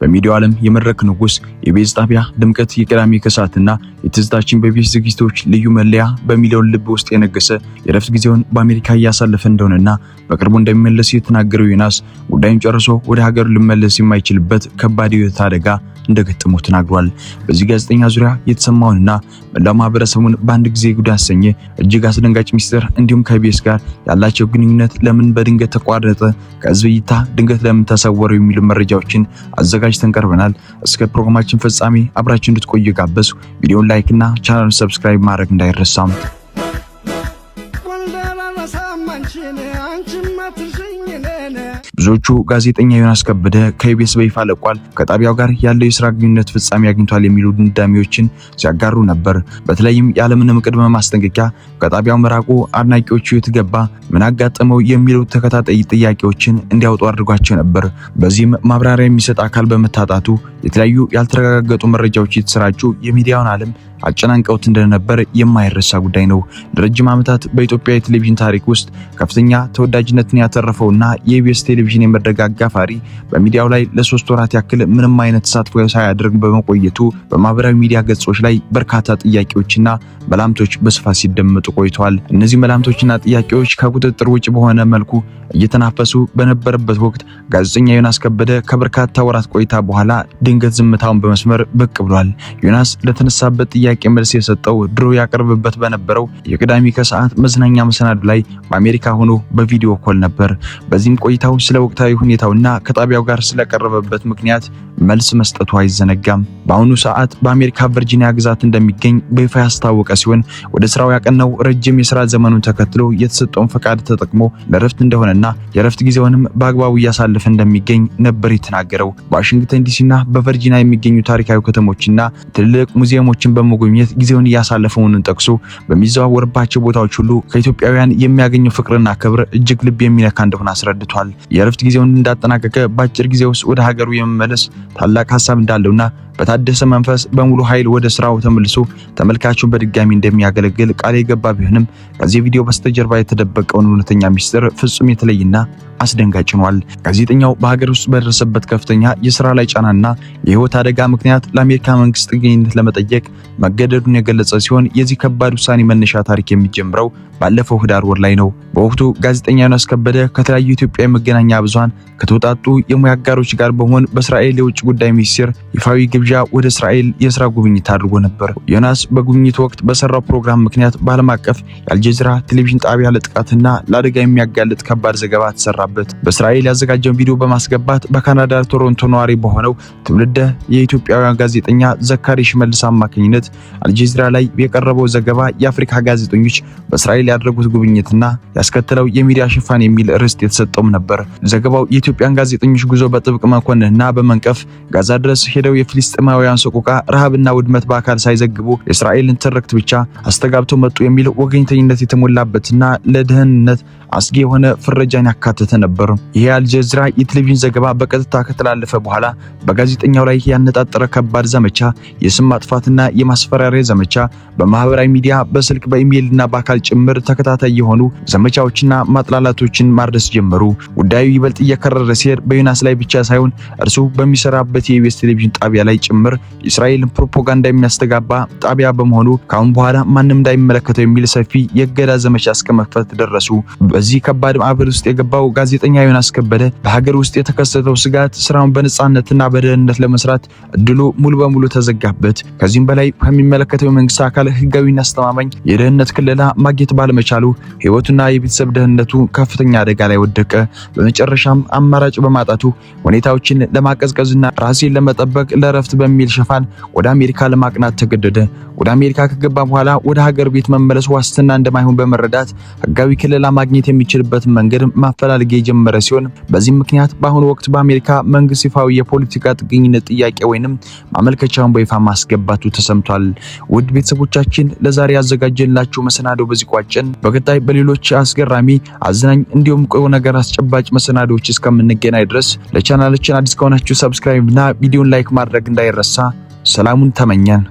በሚዲያው ዓለም የመድረክ ንጉስ፣ የቤዝ ጣቢያ ድምቀት፣ የቅዳሜ ከሰዓትና የትዝታችን በቤዝ ዝግጅቶች ልዩ መለያ በሚሊዮን ልብ ውስጥ የነገሰ የረፍት ጊዜውን በአሜሪካ እያሳለፈ እንደሆነና በቅርቡ እንደሚመለስ የተናገረው ዮናስ ጉዳዩን ጨርሶ ወደ ሀገሩ ሊመለስ የማይችልበት ከባድ የህይወት አደጋ እንደገጠመው ተናግሯል። በዚህ ጋዜጠኛ ዙሪያ የተሰማውንና መላው ማህበረሰቡን በአንድ ጊዜ ጉድ ያሰኘ እጅግ አስደንጋጭ ሚስጥር እንዲሁም ከኢቢኤስ ጋር ያላቸው ግንኙነት ለምን በድንገት ተቋረጠ፣ ከህዝብ እይታ ድንገት ለምን ተሰወሩ የሚሉ መረጃዎችን አዘጋጅተን ቀርበናል። እስከ ፕሮግራማችን ፍጻሜ አብራችን እንድትቆዩ ጋበዙ። ቪዲዮውን ላይክ እና ቻናሉን ሰብስክራይብ ማድረግ እንዳይረሳም። ብዙዎቹ ጋዜጠኛ ዮናስ ከበደ ከኢቢኤስ በይፋ ለቋል፣ ከጣቢያው ጋር ያለው የሥራ ግንኙነት ፍጻሜ አግኝቷል የሚሉ ድምዳሜዎችን ሲያጋሩ ነበር። በተለይም ያለምንም ቅድመ ማስጠንቀቂያ ከጣቢያው መራቁ አድናቂዎቹ የተገባ ምን አጋጠመው የሚሉ ተከታታይ ጥያቄዎችን እንዲያወጡ አድርጓቸው ነበር። በዚህም ማብራሪያ የሚሰጥ አካል በመታጣቱ የተለያዩ ያልተረጋገጡ መረጃዎች የተሰራጩ የሚዲያውን ዓለም አጨናንቀውት እንደነበር የማይረሳ ጉዳይ ነው። ለረጅም ዓመታት በኢትዮጵያ የቴሌቪዥን ታሪክ ውስጥ ከፍተኛ ተወዳጅነትን ያተረፈውና የኢቢኤስ ቴሌቪዥን የመድረክ አጋፋሪ በሚዲያው ላይ ለ3 ወራት ያክል ምንም አይነት ተሳትፎ ሳያደርግ በመቆየቱ በማህበራዊ ሚዲያ ገጾች ላይ በርካታ ጥያቄዎችና መላምቶች በስፋት ሲደመጡ ቆይተዋል። እነዚህ መላምቶችና ጥያቄዎች ከቁጥጥር ውጭ በሆነ መልኩ እየተናፈሱ በነበረበት ወቅት ጋዜጠኛ ዮናስ ከበደ ከበርካታ ወራት ቆይታ በኋላ ድንገት ዝምታውን በመስመር ብቅ ብሏል። ዮናስ ለተነሳበት ጥያቄ መልስ የሰጠው ድሮ ያቀርብበት በነበረው የቅዳሜ ከሰዓት መዝናኛ መሰናዶ ላይ በአሜሪካ ሆኖ በቪዲዮ ኮል ነበር። በዚህም ቆይታው ስለ ወቅታዊ ሁኔታውና ከጣቢያው ጋር ስለቀረበበት ምክንያት መልስ መስጠቱ አይዘነጋም። በአሁኑ ሰዓት በአሜሪካ ቨርጂኒያ ግዛት እንደሚገኝ በይፋ ያስታወቀ ሲሆን ወደ ስራው ያቀናው ረጅም የሥራ ዘመኑን ተከትሎ የተሰጠውን ፈቃድ ተጠቅሞ ለረፍት እንደሆነና የረፍት ጊዜውንም በአግባቡ እያሳለፈ እንደሚገኝ ነበር የተናገረው። በዋሽንግተን ዲሲና በቨርጂኒያ የሚገኙ ታሪካዊ ከተሞችና ትልልቅ ሙዚየሞችን በመጎብኘት ጊዜውን እያሳለፈ መሆኑን ጠቅሶ በሚዘዋወርባቸው ቦታዎች ሁሉ ከኢትዮጵያውያን የሚያገኘው ፍቅርና ክብር እጅግ ልብ የሚነካ እንደሆነ አስረድቷል። የረፍት ጊዜውን እንዳጠናቀቀ በአጭር ጊዜ ውስጥ ወደ ሀገሩ የመመለስ ታላቅ ሐሳብ እንዳለውና በታደሰ መንፈስ በሙሉ ኃይል ወደ ስራው ተመልሶ ተመልካቹን በድጋሚ እንደሚያገለግል ቃል የገባ ቢሆንም ከዚህ ቪዲዮ በስተጀርባ የተደበቀውን እውነተኛ ሚስጥር ፍጹም የተለየና አስደንጋጭ ሆኗል። ጋዜጠኛው በሀገር ውስጥ በደረሰበት ከፍተኛ የሥራ ላይ ጫናና የህይወት አደጋ ምክንያት ለአሜሪካ መንግስት ጥገኝነት ለመጠየቅ መገደዱን የገለጸ ሲሆን የዚህ ከባድ ውሳኔ መነሻ ታሪክ የሚጀምረው ባለፈው ህዳር ወር ላይ ነው። በወቅቱ ጋዜጠኛ ዮናስ ከበደ ከተለያዩ ኢትዮጵያዊ መገናኛ ብዙሃን ከተወጣጡ የሙያ አጋሮች ጋር በመሆን በእስራኤል የውጭ ጉዳይ ሚኒስቴር ይፋዊ ግብዣ ወደ እስራኤል የሥራ ጉብኝት አድርጎ ነበር። ዮናስ በጉብኝቱ ወቅት በሰራው ፕሮግራም ምክንያት በዓለም አቀፍ የአልጀዚራ ቴሌቪዥን ጣቢያ ለጥቃትና ለአደጋ የሚያጋልጥ ከባድ ዘገባ ተሰራበት። በእስራኤል ያዘጋጀውን ቪዲዮ በማስገባት በካናዳ ቶሮንቶ ነዋሪ በሆነው ትውልደ የኢትዮጵያውያን ጋዜጠኛ ዘካሪ ሽመልስ አማካኝነት አልጀዚራ ላይ የቀረበው ዘገባ የአፍሪካ ጋዜጠኞች በእስራኤል ያደረጉት ጉብኝትና ያስከተለው የሚዲያ ሽፋን የሚል ርዕስ የተሰጠውም ነበር። ዘገባው የኢትዮጵያን ጋዜጠኞች ጉዞ በጥብቅ መኮንንና በመንቀፍ ጋዛ ድረስ ሄደው የፍልስጤማውያን ሰቆቃ፣ ረሃብና ውድመት በአካል ሳይዘግቡ የእስራኤልን ትርክት ብቻ አስተጋብተው መጡ የሚል ወገኝተኝነት የተሞላበትና ለደህንነት አስጊ የሆነ ፍረጃን ያካተተ ነበር። ይሄ አልጀዚራ የቴሌቪዥን ዘገባ በቀጥታ ከተላለፈ በኋላ በጋዜጠኛው ላይ ያነጣጠረ ከባድ ዘመቻ፣ የስም ማጥፋትና የማስፈራሪያ ዘመቻ በማህበራዊ ሚዲያ፣ በስልክ፣ በኢሜይልና በአካል ጭምር ተከታታይ የሆኑ ዘመቻዎችና ማጥላላቶችን ማድረስ ጀመሩ። ጉዳዩ ይበልጥ እየከረረ ሲሄድ በዮናስ ላይ ብቻ ሳይሆን እርሱ በሚሰራበት የኢቢኤስ ቴሌቪዥን ጣቢያ ላይ ጭምር የእስራኤልን ፕሮፓጋንዳ የሚያስተጋባ ጣቢያ በመሆኑ ካሁን በኋላ ማንም እንዳይመለከተው የሚል ሰፊ የእገዳ ዘመቻ እስከመክፈት ደረሱ። በዚህ ከባድ ማዕበል ውስጥ የገባው ጋዜጠኛ ዮናስ ከበደ በሀገር ውስጥ የተከሰተው ስጋት ስራውን በነጻነትና በደህንነት ለመስራት እድሉ ሙሉ በሙሉ ተዘጋበት። ከዚህም በላይ ከሚመለከተው የመንግስት አካል ህጋዊና አስተማማኝ የደህንነት ክልላ ማግኘት ባለመቻሉ ህይወቱና የቤተሰብ ደህንነቱ ከፍተኛ አደጋ ላይ ወደቀ። በመጨረሻም አማራጭ በማጣቱ ሁኔታዎችን ለማቀዝቀዝና ራሴን ለመጠበቅ ለረፍት በሚል ሽፋን ወደ አሜሪካ ለማቅናት ተገደደ። ወደ አሜሪካ ከገባ በኋላ ወደ ሀገር ቤት መመለስ ዋስትና እንደማይሆን በመረዳት ህጋዊ ክልላ ማግኘት የሚችልበት መንገድ ማፈላለግ የጀመረ ሲሆን በዚህ ምክንያት በአሁኑ ወቅት በአሜሪካ መንግስት ይፋዊ የፖለቲካ ጥገኝነት ጥያቄ ወይንም ማመልከቻውን በይፋ ማስገባቱ ተሰምቷል። ውድ ቤተሰቦቻችን ለዛሬ ያዘጋጀንላችሁ መሰናዶ በዚህ ቋጨን። በቀጣይ በሌሎች አስገራሚ፣ አዝናኝ እንዲሁም ቁም ነገር አስጨባጭ መሰናዶዎች እስከምንገናኝ ድረስ ለቻናላችን አዲስ ከሆናችሁ ሰብስክራይብ እና ቪዲዮን ላይክ ማድረግ እንዳይረሳ። ሰላሙን ተመኘን።